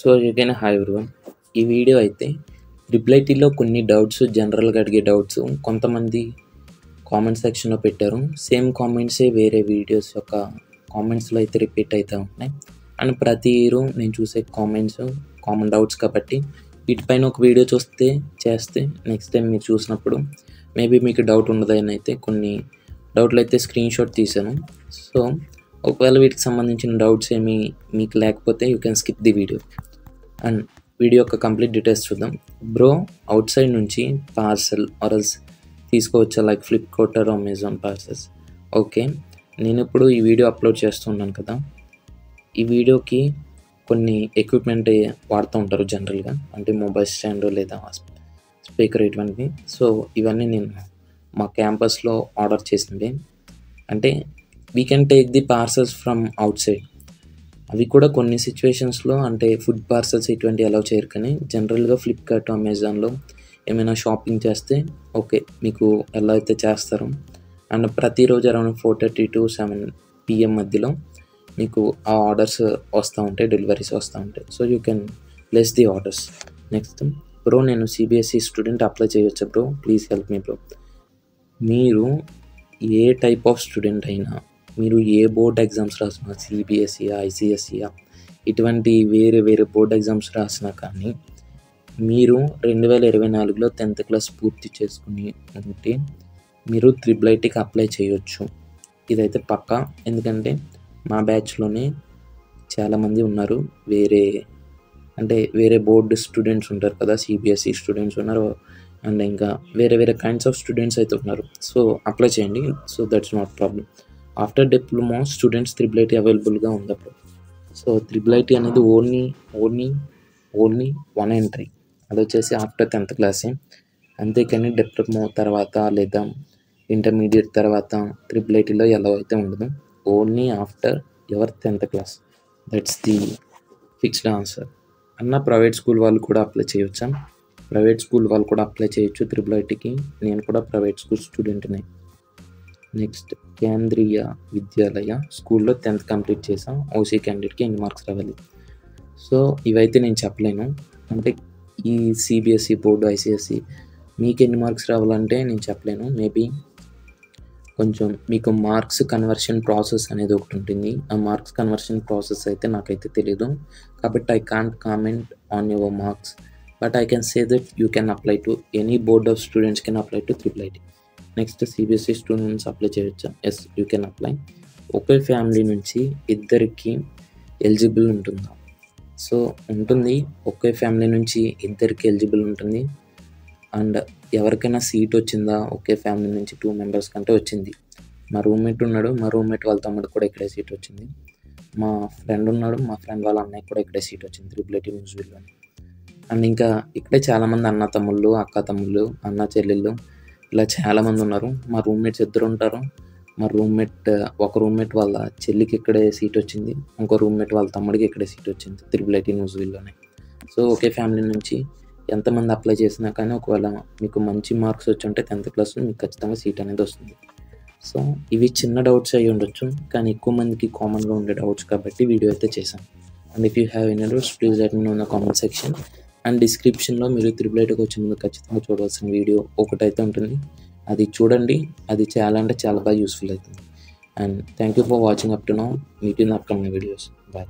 So again hi everyone. ఈ video అయితే triple ఐటీలో కొన్ని డౌట్స్, జనరల్గా అడిగే డౌట్స్ కొంతమంది కామెంట్ సెక్షన్లో పెట్టారు. సేమ్ కామెంట్సే వేరే వీడియోస్ యొక్క కామెంట్స్లో అయితే రిపీట్ అవుతూ ఉన్నాయి. అండ్ ప్రతి ఇయర్ నేను చూసే కామెంట్స్ కామన్ డౌట్స్ కాబట్టి వీటిపైన ఒక వీడియో చేస్తే నెక్స్ట్ టైం మీరు చూసినప్పుడు మేబీ మీకు డౌట్ ఉండదని అయితే కొన్ని డౌట్లు అయితే స్క్రీన్ షాట్ తీసాను. సో ఒకవేళ వీటికి సంబంధించిన డౌట్స్ ఏమి మీకు లేకపోతే you can skip the video. And video యొక్క కంప్లీట్ డీటెయిల్స్ చూద్దాం. బ్రో, అవుట్ సైడ్ నుంచి పార్సల్ ఆర్ఎల్స్ తీసుకోవచ్చా, like Flipkart or Amazon parcels? Okay, నేను ఇప్పుడు ఈ వీడియో అప్లోడ్ చేస్తున్నాను కదా, ఈ వీడియోకి కొన్ని ఎక్విప్మెంట్ వాడుతూ ఉంటారు జనరల్గా, అంటే మొబైల్ స్టాండ్ లేదా స్పీకర్ ఇటువంటివి. సో ఇవన్నీ నేను మా క్యాంపస్లో ఆర్డర్ చేసింది. అంటే we can take the parcels from out side. అవి కూడా కొన్ని సిచ్యువేషన్స్లో అంటే ఫుడ్ పార్సల్స్ ఇటువంటి అలౌ చేయరు, కానీ జనరల్గా ఫ్లిప్కార్ట్, అమెజాన్లో ఏమైనా షాపింగ్ చేస్తే ఓకే మీకు ఎలా అయితే చేస్తారు. అండ్ ప్రతిరోజు అరౌండ్ 4:30 to 7 PM మధ్యలో మీకు ఆ ఆర్డర్స్ వస్తూ ఉంటాయి, డెలివరీస్ వస్తూ ఉంటాయి. So you can place the orders. Next, bro నేను సిబిఎస్ఈ స్టూడెంట్, అప్లై చేయొచ్చా bro? Please help me bro. మీరు ఏ టైప్ ఆఫ్ స్టూడెంట్ అయినా, మీరు ఏ బోర్డ్ ఎగ్జామ్స్ రాసినా, సిబిఎస్ఈ, ఐసిఎస్ఈ ఇటువంటి వేరే వేరే బోర్డ్ ఎగ్జామ్స్ రాసినా కానీ మీరు 2024లో 10th క్లాస్ పూర్తి చేసుకుని ఉంటే మీరు ట్రిపుల్ ఐటీకి అప్లై చేయొచ్చు. ఇదైతే పక్కా. ఎందుకంటే మా బ్యాచ్లోనే చాలామంది ఉన్నారు, వేరే బోర్డు స్టూడెంట్స్ ఉంటారు కదా, సిబిఎస్ఈ స్టూడెంట్స్ ఉన్నారు, అండ్ ఇంకా వేరే వేరే కైండ్స్ ఆఫ్ స్టూడెంట్స్ అయితే ఉన్నారు. సో అప్లై చేయండి. So that's not problem. After diploma students triple IT అవైలబుల్గా ఉందప్పుడు. సో ట్రిపుల్ ఐటీ అనేది ఓన్లీ వన్ ఎంట్రీ, అది వచ్చేసి ఆఫ్టర్ 10th క్లాసే. అంతేకాని డిప్లొమా తర్వాత లేదా ఇంటర్మీడియట్ తర్వాత ట్రిపుల్ ఐటీలో ఎలా అయితే ఉండదు, only after your 10th class. That's the fixed answer. అన్న ప్రైవేట్ స్కూల్ వాళ్ళు కూడా అప్లై చేయొచ్చా? ప్రైవేట్ స్కూల్ వాళ్ళు కూడా అప్లై చేయొచ్చు ట్రిపుల్ ఐటీకి. నేను కూడా private school స్టూడెంట్నే. Next, Kendriya Vidyalaya స్కూల్లో 10th కంప్లీట్ చేసాం, ఓసీ క్యాండిడేట్కి ఎన్ని మార్క్స్ రావాలి? సో ఇవైతే నేను చెప్పలేను. అంటే ఈ సిబిఎస్ఈ బోర్డు, ఐసిఎస్ఈ మీకు ఎన్ని మార్క్స్ రావాలంటే నేను చెప్పలేను. మేబీ కొంచెం మీకు మార్క్స్ కన్వర్షన్ ప్రాసెస్ అనేది ఒకటి ఉంటుంది. ఆ మార్క్స్ కన్వర్షన్ ప్రాసెస్ అయితే నాకైతే తెలీదు, కాబట్టి I can't comment on your marks, but I can say that you can apply to any board of students can apply to triple IT. Next, CBSE students apply చేయొచ్చా? Yes, you can apply. ఒకే family నుంచి ఇద్దరికి eligible ఉంటుందా? So ఉంటుంది, ఒకే family నుంచి ఇద్దరికి eligible ఉంటుంది. And ఎవరికైనా సీట్ వచ్చిందా ఒకే ఫ్యామిలీ నుంచి 2 members కంటే వచ్చింది. మా రూమ్మేట్ ఉన్నాడు, మా రూమ్మేట్ వాళ్ళ తమ్ముడు కూడా ఇక్కడే సీట్ వచ్చింది. మా ఫ్రెండ్ ఉన్నాడు, మా ఫ్రెండ్ వాళ్ళ అన్నయ్య కూడా ఇక్కడే సీట్ వచ్చింది ట్రిపుల్ ఐటీ న్యూజిలాండ్. అండ్ ఇంకా ఇక్కడే చాలామంది అన్న తమ్ముళ్ళు, అక్క తమ్ముళ్ళు, అన్న చెల్లెళ్ళు ఇలా చాలామంది ఉన్నారు. మా రూమ్మేట్స్ ఇద్దరు ఉంటారు. ఒక రూమ్మేట్ వాళ్ళ చెల్లికి ఇక్కడే సీట్ వచ్చింది, ఇంకో రూమ్మేట్ వాళ్ళ తమ్ముడికి ఇక్కడే సీట్ వచ్చింది ట్రిపుల్ ఐటీ న్యూజిలాండ్లోనే. సో ఒకే ఫ్యామిలీ నుంచి ఎంతమంది అప్లై చేసినా కానీ ఒకవేళ మీకు మంచి మార్క్స్ వచ్చి ఉంటే 10th క్లాస్లో మీకు ఖచ్చితంగా సీట్ అనేది వస్తుంది. సో ఇవి చిన్న డౌట్స్ అయ్యి ఉండొచ్చు, కానీ ఎక్కువ మందికి కామన్గా ఉండే డౌట్స్ కాబట్టి వీడియో అయితే చేశాను. And if you have any doubts please let me know in the comment section. And డిస్క్రిప్షన్లో మీరు ట్రిపుల్ ఐటీకి వచ్చే ముందు ఖచ్చితంగా చూడవలసిన వీడియో ఒకటైతే ఉంటుంది, అది చూడండి. అది చాలా అంటే చాలా బాగా యూస్ఫుల్ అవుతుంది. And thank you for watching up to now. Meet in upcoming videos. Bye.